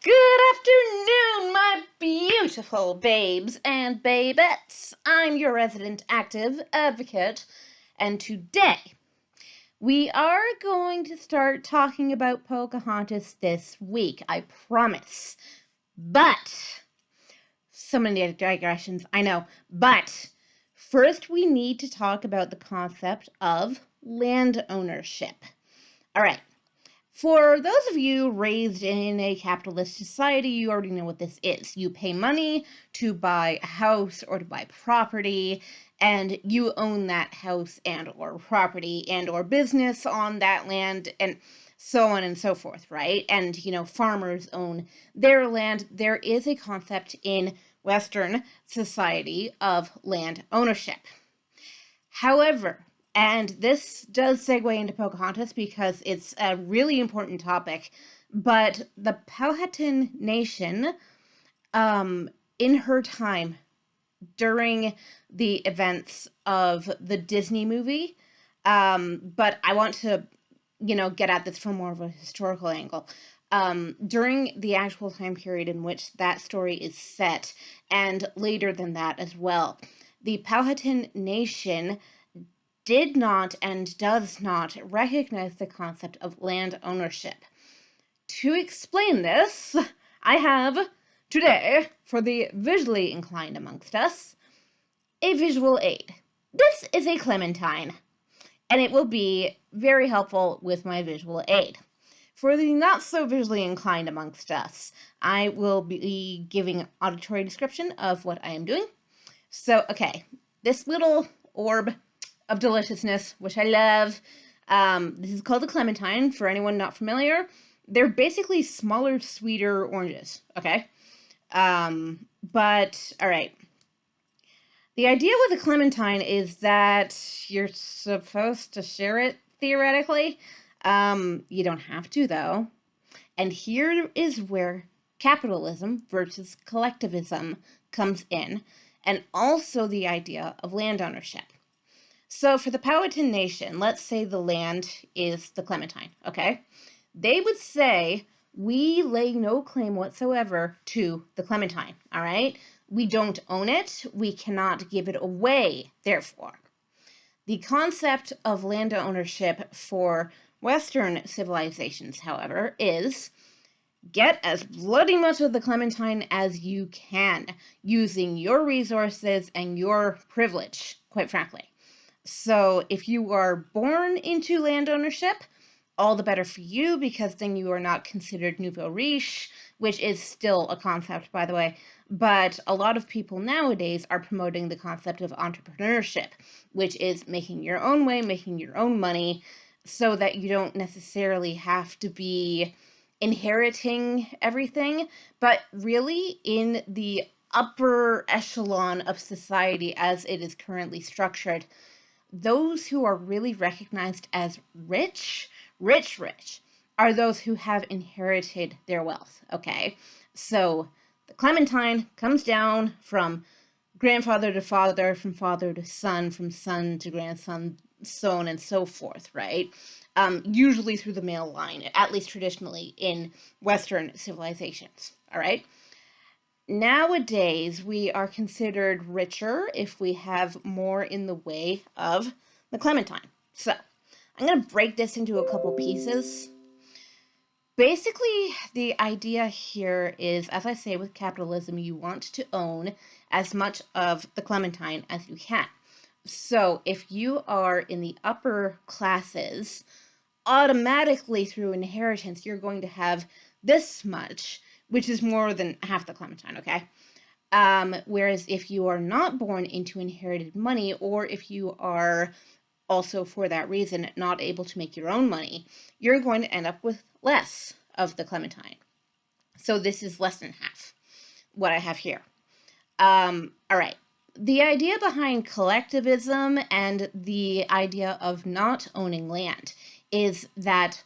Good afternoon, my beautiful babes and babettes. I'm your resident active advocate, and today we are going to start talking about Pocahontas this week, I promise. But, so many digressions, I know, but first we need to talk about the concept of land ownership. All right. For those of you raised in a capitalist society, you already know what this is. You pay money to buy a house or to buy property, and you own that house and or property and or business on that land, and so on and so forth, right? And, farmers own their land. There is a concept in Western society of land ownership. However, and this does segue into Pocahontas because it's a really important topic, but the Powhatan Nation, in her time during the events of the Disney movie, but I want to, get at this from more of a historical angle. During the actual time period in which that story is set, and later than that as well, the Powhatan Nation did not and does not recognize the concept of land ownership. To explain this, I have today, for the visually inclined amongst us, a visual aid. This is a Clementine, and it will be very helpful with my visual aid. For the not so visually inclined amongst us, I will be giving auditory description of what I am doing. So, okay, this little orb of deliciousness, which I love. This is called a Clementine, for anyone not familiar. They're basically smaller, sweeter oranges, okay? But, all right. The idea with a Clementine is that you're supposed to share it, theoretically. You don't have to, though. And here is where capitalism versus collectivism comes in, and also the idea of land ownership. So for the Powhatan Nation, let's say the land is the Clementine, okay? They would say, we lay no claim whatsoever to the Clementine, all right? We don't own it. We cannot give it away, therefore. The concept of land ownership for Western civilizations, however, is get as bloody much of the Clementine as you can, using your resources and your privilege, quite frankly. So if you are born into land ownership, all the better for you, because then you are not considered nouveau riche, which is still a concept, by the way. But a lot of people nowadays are promoting the concept of entrepreneurship, which is making your own way, making your own money, so that you don't necessarily have to be inheriting everything. But really, in the upper echelon of society as it is currently structured, those who are really recognized as rich, are those who have inherited their wealth, okay? So the Clementine comes down from grandfather to father, from father to son, from son to grandson, so on and so forth, right? Usually through the male line, at least traditionally in Western civilizations, all right? Nowadays, we are considered richer if we have more in the way of the Clementine. So, I'm going to break this into a couple pieces. Basically, the idea here is, as I say with capitalism, you want to own as much of the Clementine as you can. So, if you are in the upper classes, automatically through inheritance, you're going to have this much, which is more than half the Clementine, okay? Whereas if you are not born into inherited money, or if you are also for that reason not able to make your own money, you're going to end up with less of the Clementine. So this is less than half what I have here. All right. The idea behind collectivism and the idea of not owning land is that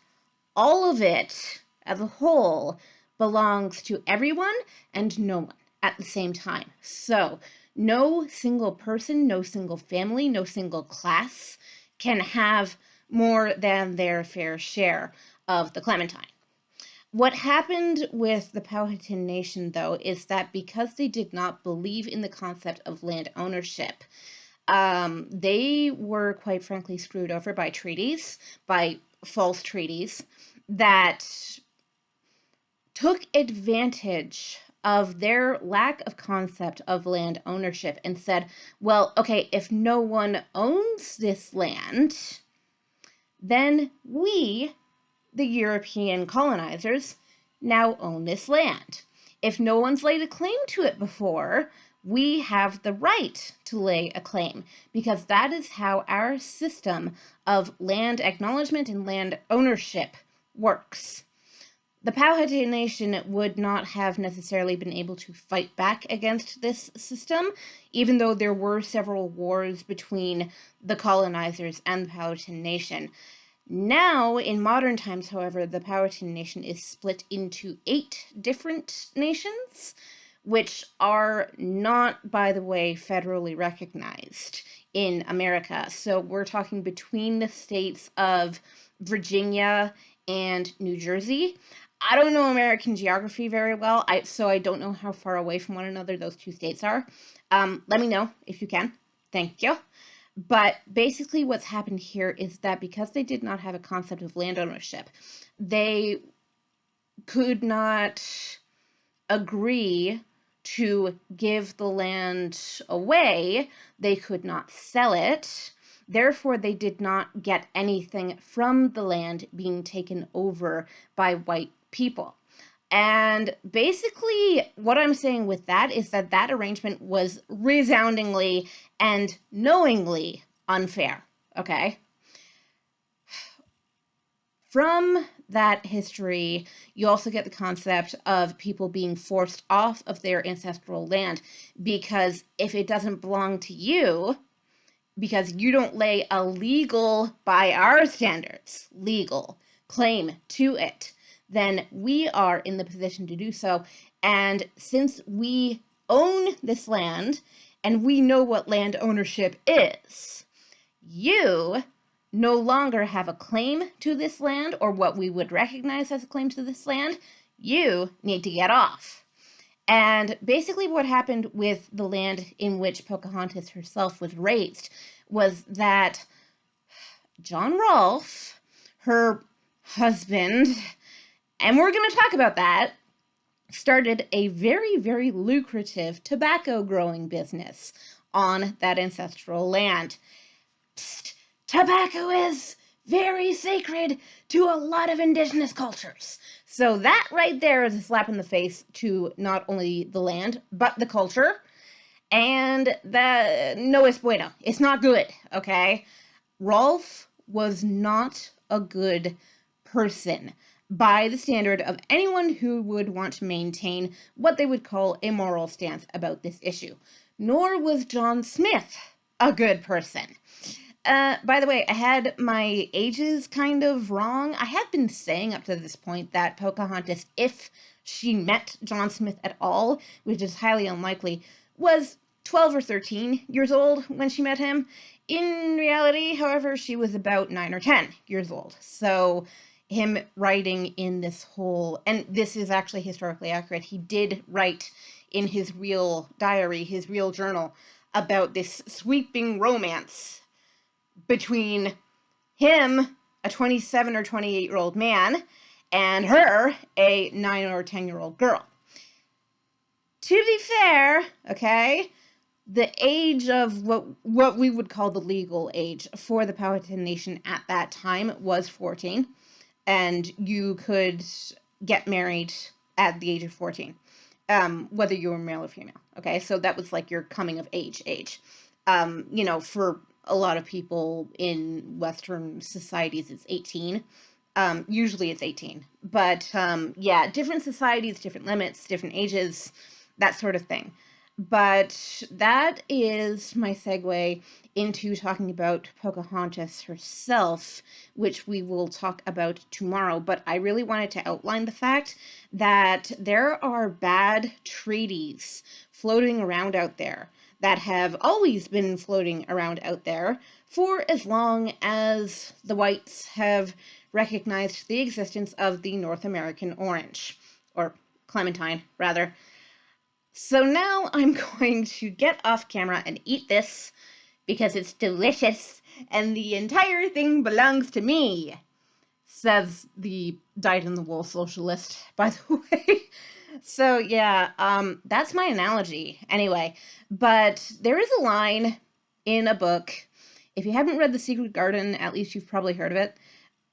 all of it as a whole belongs to everyone and no one at the same time. So no single person, no single family, no single class can have more than their fair share of the Clementine. What happened with the Powhatan Nation, though, is that because they did not believe in the concept of land ownership, they were quite frankly screwed over by treaties, by false treaties that took advantage of their lack of concept of land ownership and said, well, okay, if no one owns this land, then we, the European colonizers, now own this land. If no one's laid a claim to it before, we have the right to lay a claim, because that is how our system of land acknowledgement and land ownership works. The Powhatan Nation would not have necessarily been able to fight back against this system, even though there were several wars between the colonizers and the Powhatan Nation. Now, in modern times, however, the Powhatan Nation is split into 8 different nations, which are not, by the way, federally recognized in America. So we're talking between the states of Virginia and New Jersey. I don't know American geography very well, so I don't know how far away from one another those 2 states are. Let me know if you can. Thank you. But basically what's happened here is that because they did not have a concept of land ownership, they could not agree to give the land away. They could not sell it. Therefore, they did not get anything from the land being taken over by white people. And basically, what I'm saying with that is that that arrangement was resoundingly and knowingly unfair, okay? From that history, you also get the concept of people being forced off of their ancestral land, because if it doesn't belong to you, because you don't lay a legal, by our standards, legal claim to it, then we are in the position to do so. And since we own this land and we know what land ownership is, you no longer have a claim to this land, or what we would recognize as a claim to this land. You need to get off. And basically what happened with the land in which Pocahontas herself was raised was that John Rolfe, her husband, and we're going to talk about that, started a very, very lucrative tobacco growing business on that ancestral land. Psst, tobacco is very sacred to a lot of indigenous cultures. So that right there is a slap in the face to not only the land, but the culture. And no es bueno. It's not good, okay? Rolfe was not a good person by the standard of anyone who would want to maintain what they would call a moral stance about this issue. Nor was John Smith a good person. By the way, I had my ages kind of wrong. I have been saying up to this point that Pocahontas, if she met John Smith at all, which is highly unlikely, was 12 or 13 years old when she met him. In reality, however, she was about 9 or 10 years old. So him writing in this whole, and this is actually historically accurate, he did write in his real diary, his real journal, about this sweeping romance between him, a 27 or 28-year-old man, and her, a 9 or 10-year-old girl. To be fair, okay, the age of what we would call the legal age for the Powhatan Nation at that time was 14, and you could get married at the age of 14, whether you were male or female, okay? So that was like your coming of age. You know, for a lot of people in Western societies, it's 18. Usually it's 18. But yeah, different societies, different limits, different ages, that sort of thing. But that is my segue into talking about Pocahontas herself, which we will talk about tomorrow. But I really wanted to outline the fact that there are bad treaties floating around out there that have always been floating around out there for as long as the whites have recognized the existence of the North American orange, or Clementine, rather. So now I'm going to get off camera and eat this because it's delicious and the entire thing belongs to me, says the dyed-in-the-wool socialist, by the way. So yeah, that's my analogy anyway. But there is a line in a book, if you haven't read The Secret Garden, at least you've probably heard of it,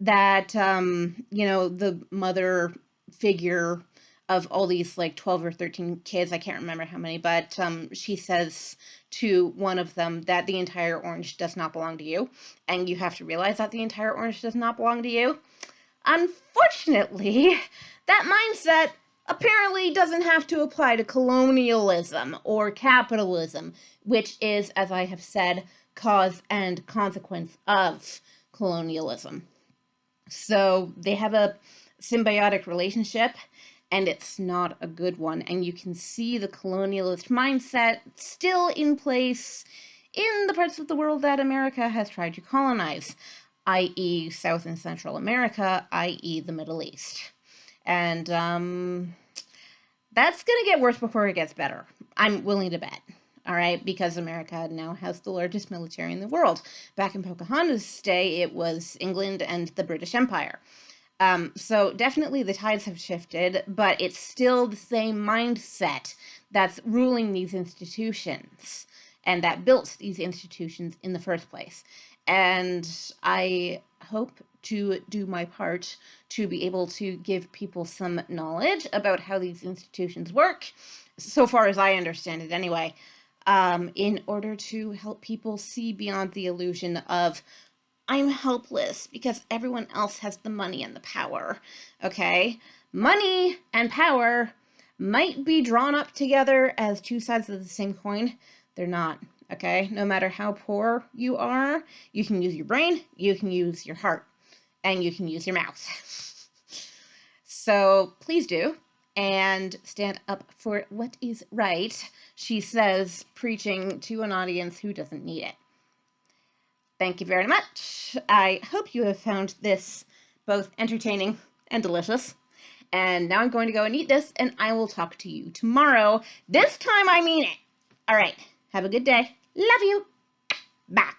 that, the mother figure of all these like 12 or 13 kids, I can't remember how many, but she says to one of them that the entire orange does not belong to you, and you have to realize that the entire orange does not belong to you. Unfortunately, that mindset apparently doesn't have to apply to colonialism or capitalism, which is, as I have said, cause and consequence of colonialism. So they have a symbiotic relationship, and it's not a good one. And you can see the colonialist mindset still in place in the parts of the world that America has tried to colonize, i.e. South and Central America, i.e. the Middle East. And that's going to get worse before it gets better. I'm willing to bet. All right, because America now has the largest military in the world. Back in Pocahontas' day, it was England and the British Empire. So definitely the tides have shifted, but it's still the same mindset that's ruling these institutions and that built these institutions in the first place. And I hope to do my part to be able to give people some knowledge about how these institutions work, so far as I understand it anyway, in order to help people see beyond the illusion of I'm helpless because everyone else has the money and the power, okay? Money and power might be drawn up together as two sides of the same coin. They're not, okay? No matter how poor you are, you can use your brain, you can use your heart, and you can use your mouth. So please do, and stand up for what is right, she says, preaching to an audience who doesn't need it. Thank you very much. I hope you have found this both entertaining and delicious. And now I'm going to go and eat this, and I will talk to you tomorrow. This time I mean it. All right. Have a good day. Love you. Bye.